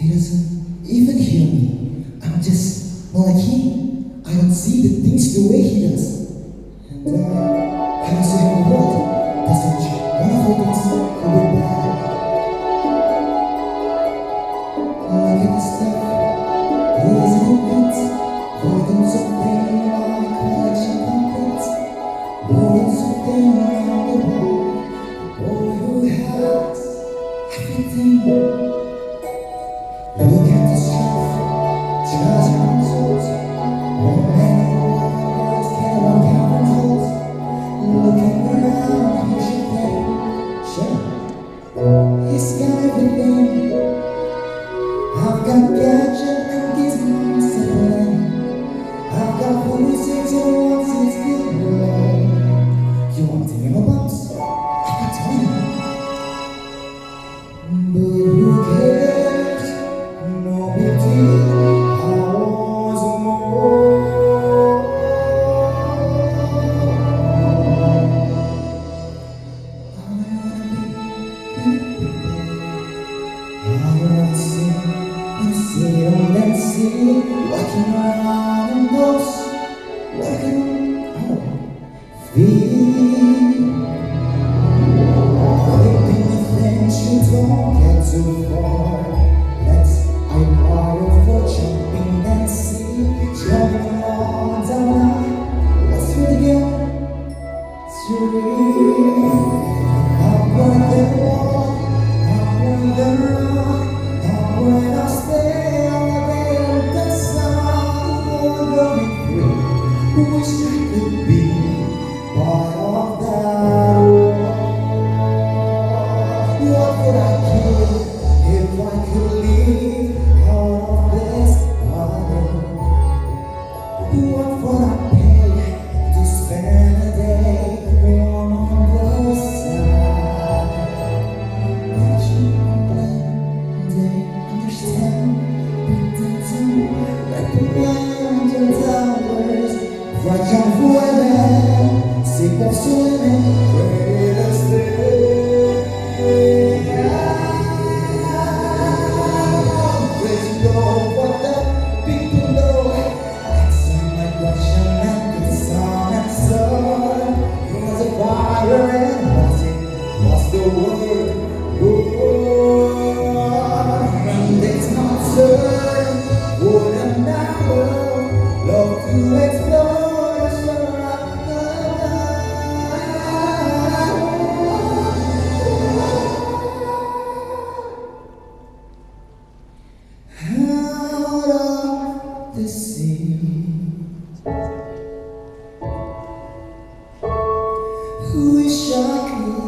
He doesn't even hear me. I'm just not like him. I don't see the things the way he does. And I don't see him world. There's such wonderful things could be bad. Look at the stuff. Here's a bit. Volumes of pain, my collection complete. Volumes of pain around the world. Boy who has everything. Look at the strength, just consoles. One man words can walk out and hold. Looking around, he should think, sure, he's got everything. I've got gadget and gizmos to play. I've got politics and wants its good way. You want to hear about? I can tell you. But who cares? No big deal. I was more. I wanna sing and sit and see, walking around in those, walking feel. Hoping the things you don't get too far. Let's inquire for jumping and see, jumping on down now. Let's do it again. Up when they walk, up when they run, up when I stay all day in the sun, wandering free. Wish I could be part of that world. What would I give if I could leave out of this bottle? What would I pay to spend a day warm on the side? But you blend, they understand, pretend to recommend your towers. Fragile women, sick of swimming, ready to stay. Crazy know what the people know. Answer my question and it's on and so. He was a fire and what's the word? And it's not certain. Wouldn't never love to explore the out of the sea. Wish I could